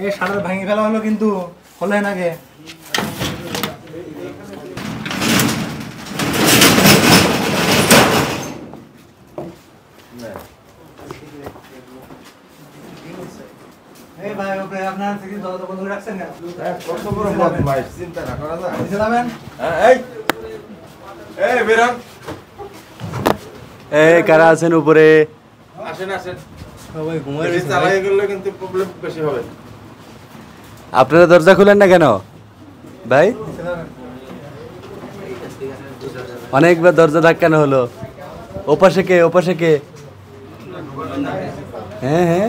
এই শাটার ভাঙি ফেলা হলো কিন্তু হলে নাকি ভাই ওকে আপনার থেকে যত বন্ধু রাখছেন কেন? কত বড় বদমাইশ, চিন্তা না করা যায়। যাবেন এই বেরান, এই কারা আছেন উপরে? আসেন আসেন। সবাই ঘুমায় বেশি চালাই গেলে কিন্তু প্রবলেম বেশি হবে। আপনারা দরজা খুলেন না কেন ভাই? অনেকবার দরজা ধাক্কানো হলো। ওপাশে কে? ওপাশে কে? হ্যাঁ হ্যাঁ,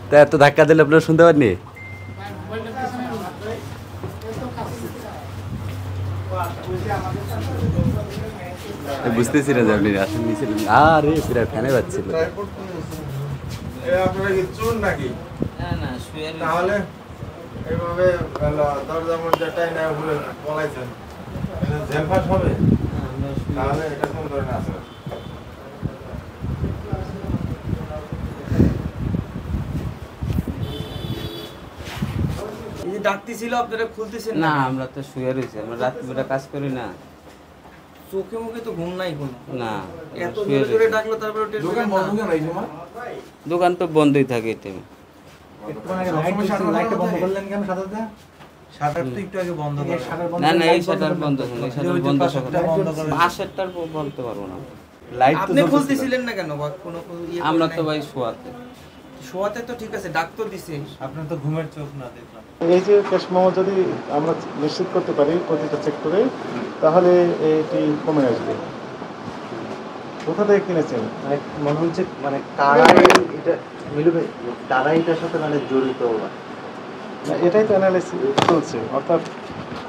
তা এত ধাক্কা দিলে আপনারা শুনতে পাননি? বুঝতেছি না যে আপনি আসেন নিচে। আরে প্রায় ফ্যানে বাজছিল। আপনারা কি চোর নাকি? তাহলে এইভাবে দরজা মধ্যে না ভুলে পলাইছেন, জেলফাস হবে। তাহলে এটা কোন ধরনের আছে? এই যে ডাকতি ছিল আপনারা খুলতেছেন না, আমরা তো শুয়ে রয়েছি, আমরা রাত্রিবেলা কাজ করি না। চোখে মুখে তো ঘুম নাই কোনো। না, এত শুয়ে জোরে জোরে রয়েছি। ডাকলো তারপরে টের দোকান পেলেন বন্ধ না? কেন এই সময়? দোকান তো বন্ধই থাকে এই টাইমে। লাইটটা বন্ধ করলেন কেন সাদাতে? শাটার তো একটু আগে বন্ধ এই করা। শাটার বন্ধ না না, এই লাইট শাটার বন্ধ করলেন। না, এই শাটার ওই যে বন্ধ পাশেরটা বন্ধ করে। পাশেরটার বলতে পারবো না। লাইট তো আপনি জ্বলতেছিল। খুলতেছিলেন না কেন? বা কোনো ইয়ে করেন আমরা নাই? তো ভাই শোয়াতে। শোয়াতে তো ঠিক আছে, ডাক তো দিছে। আপনার তো ঘুমের চোখ না দেখলাম। এই যে ক্যাশ মেমো যদি আমরা নিশ্চিত করতে পারি প্রতিটা সেক্টরে, তাহলে এটি কমে আসবে। কোথা থেকে কিনেছেন? মনে হচ্ছে মানে কারা এটা মিলু ভাই, তারা এটার সাথে মানে জড়িত। এটাই তো অ্যানালাইসিস চলছে, অর্থাৎ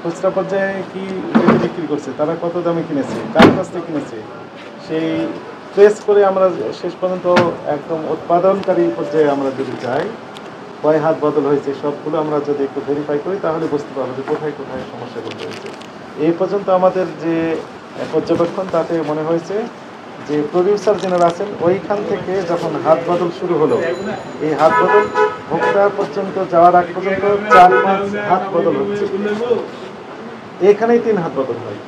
খুচরা পর্যায়ে কি রেটে বিক্রি করছে, তারা কত দামে কিনেছে, কার কাছ থেকে কিনেছে, সেই ট্রেস করে আমরা শেষ পর্যন্ত একদম উৎপাদনকারী পর্যায়ে আমরা যদি যাই, কয় হাত বদল হয়েছে সবগুলো আমরা যদি একটু ভেরিফাই করি, তাহলে বুঝতে পারবো যে কোথায় কোথায় সমস্যাগুলো হয়েছে। এই পর্যন্ত আমাদের যে পর্যবেক্ষণ, তাতে মনে হয়েছে যে প্রডিউসার যারা আছেন ওইখান থেকে যখন হাত বদল শুরু হলো, এই হাত বদল ভোক্তা পর্যন্ত যাওয়ার আগ পর্যন্ত 4-5 হাত বদল হচ্ছে। এখানেই 3 হাত বদল হয়।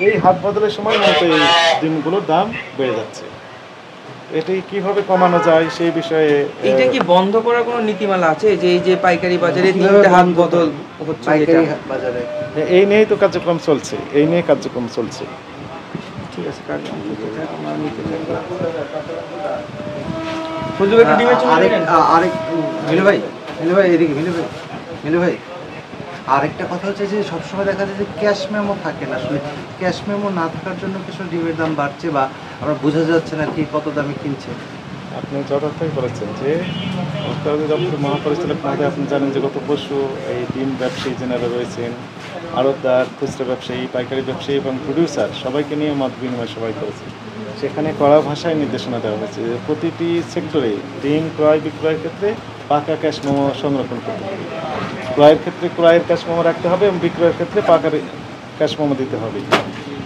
এই হাত বদলের সময় মূলত এই ডিমগুলোর দাম বেড়ে যাচ্ছে। এটি কিভাবে কমানো যায় সেই বিষয়ে এইটা কি বন্ধ করার কোনো নীতিমালা আছে, যে এই যে পাইকারি বাজারে তিনটা হাত বদল হচ্ছে পাইকারি এটা? বাজারে এই নিয়েই তো কার্যক্রম চলছে, এই নিয়ে কার্যক্রম চলছে। ঠিক আছে, কাজ নিতে থাক, আমরা নিতে থাকলাম। ফজলু ভাই একটু ডিমে চলে আরেক যাবেন? আরেক মিলু ভাই এদিকে মিলু ভাই আরেকটা কথা হচ্ছে যে সবসময় দেখা যায় যে ক্যাশ মেমো থাকে না। আসলে ক্যাশ মেমো না থাকার জন্য কিছু ডিমের দাম বাড়ছে, বা আমরা বোঝা যাচ্ছে না কি কত দামে কিনছে। আপনি যথার্থই বলেছেন যে উৎপাদন দপ্তর মহাপরিচালক মহোদয়, আপনি জানেন যে গত পরশু এই ডিম ব্যবসায়ী যেনারা রয়েছেন, আড়তদার, খুচরা ব্যবসায়ী, পাইকারি ব্যবসায়ী এবং প্রডিউসার, সবাইকে নিয়ে মত বিনিময় সবাই করেছে। সেখানে কড়া ভাষায় নির্দেশনা দেওয়া হয়েছে যে প্রতিটি সেক্টরে ডিম ক্রয় বিক্রয়ের ক্ষেত্রে পাকা ক্যাশ মেমো সংরক্ষণ করতে হবে। ক্রয়ের ক্ষেত্রে ক্রয়ের ক্যাশ মেমো রাখতে হবে এবং বিক্রয়ের ক্ষেত্রে পাকা ক্যাশ মেমো দিতে হবে।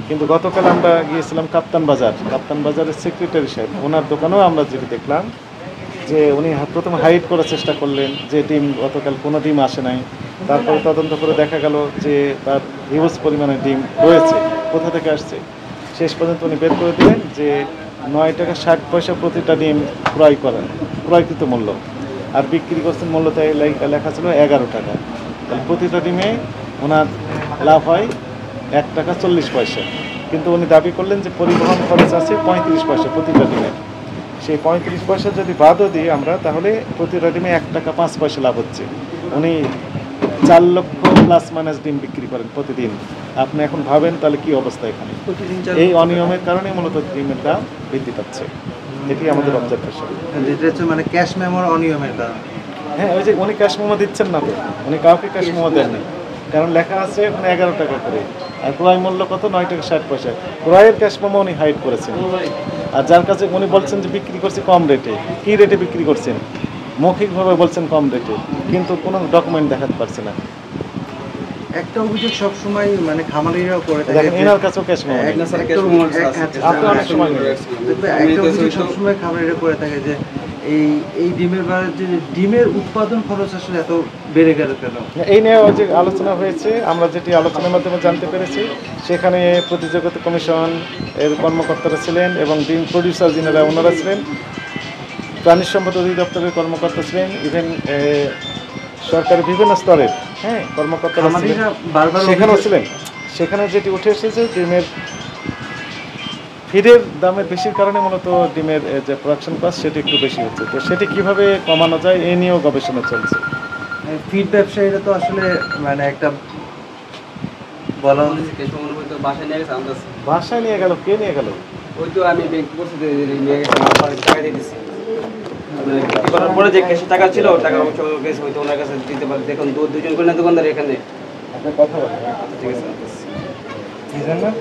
কিন্তু গতকাল আমরা গিয়েছিলাম কাপ্তান বাজারের সেক্রেটারি সাহেব, ওনার দোকানেও আমরা যেটি দেখলাম যে উনি প্রথমে হাইড করার চেষ্টা করলেন যে ডিম গতকাল কোনো ডিম আসে নাই। তারপরে তদন্ত করে দেখা গেল যে তার হিউজ পরিমাণে ডিম রয়েছে, কোথা থেকে আসছে। শেষ পর্যন্ত উনি বের করে দিলেন যে 9 টাকা 60 পয়সা প্রতিটা ডিম ক্রয়কৃত মূল্য, আর বিক্রি করছেন মূল্য তাই লেখা ছিল 11 টাকা। তাহলে প্রতিটা ডিমে ওনার লাভ হয় 1 টাকা 40 পয়সা। কিন্তু উনি দাবি করলেন যে পরিবহন খরচ আছে 35 পয়সা প্রতিটা ডিমে। সেই 35 পয়সা যদি বাদও দিই আমরা, তাহলে প্রতিটা ডিমে 1 টাকা 5 পয়সা লাভ হচ্ছে। উনি 4 লক্ষ প্লাস মাইনাস ডিম বিক্রি করেন প্রতিদিন। আপনি এখন ভাবেন তাহলে কি অবস্থা এখানে। এই অনিয়মের কারণে মূলত ডিমের দাম বৃদ্ধি পাচ্ছে। এটি আমাদের অবজারভেশন। যেটা হচ্ছে মানে ক্যাশ মেমোর অনিয়মের কারণ। হ্যাঁ, ওই যে উনি ক্যাশ মেমো দিচ্ছেন না তো, উনি কাউকে ক্যাশ মেমো দেননি, কারণ লেখা আছে ওখানে 11 টাকা করে, আর ক্রয় মূল্য কত 9 টাকা 60 পয়সা। ক্রয়ের ক্যাশ মেমো উনি হাইড করেছেন। আর যার কাছে উনি বলছেন যে বিক্রি করছে কম রেটে, কি রেটে বিক্রি করছেন, মৌখিকভাবে বলছেন কম রেটে, কিন্তু কোনো ডকুমেন্ট দেখাতে পারছে না। একটা অভিযোগ সবসময় মানে খামারিরাও করে থাকে, দেখেন এনার কাছেও ক্যাশ মেমো নেই। আপনি অনেক সময় নেবেন। একটা অভিযোগ সবসময় খামারিরা করে থাকে যে এই ডিমের যে ডিমের উৎপাদন খরচ আসলে এত বেড়ে গেল কেন? এই নিয়ে যে আলোচনা হয়েছে, আমরা যেটি আলোচনার মাধ্যমে জানতে পেরেছি, সেখানে প্রতিযোগিতা কমিশন এর কর্মকর্তারা ছিলেন এবং ডিম প্রডিউসার যিনারা ওনারা ছিলেন, প্রাণী সম্পদ অধিদপ্তরের কর্মকর্তা ছিলেন, ইভেন সরকারের বিভিন্ন স্তরের কর্মকর্তারা ছিলেন, সেখানেও ছিলেন। সেখানে যেটি উঠে এসেছে ডিমের ফিডের দামের বেশির কারণে মূলত ডিমের যে প্রোডাকশন কস্ট সেটি একটু বেশি হচ্ছে। তো সেটি কীভাবে কমানো যায় এই নিয়েও গবেষণা চলছে। ফিড ব্যবসায়ীরা তো আসলে মানে একটা বলা বাসায় নিয়ে গেল, কে নিয়ে গেল? ওই তো আমি ব্যাংক করছি নিয়ে গেছি, টাকা দিয়ে দিচ্ছি। করার পরে যে ক্যাশে টাকা ছিল টাকা অংশ গেছে হয়তো ওনার কাছে দিতে পারে। দেখুন দুজন করে না দোকানদার এখানে আপনার কথা বলেন। ঠিক আছে। কি জানেন?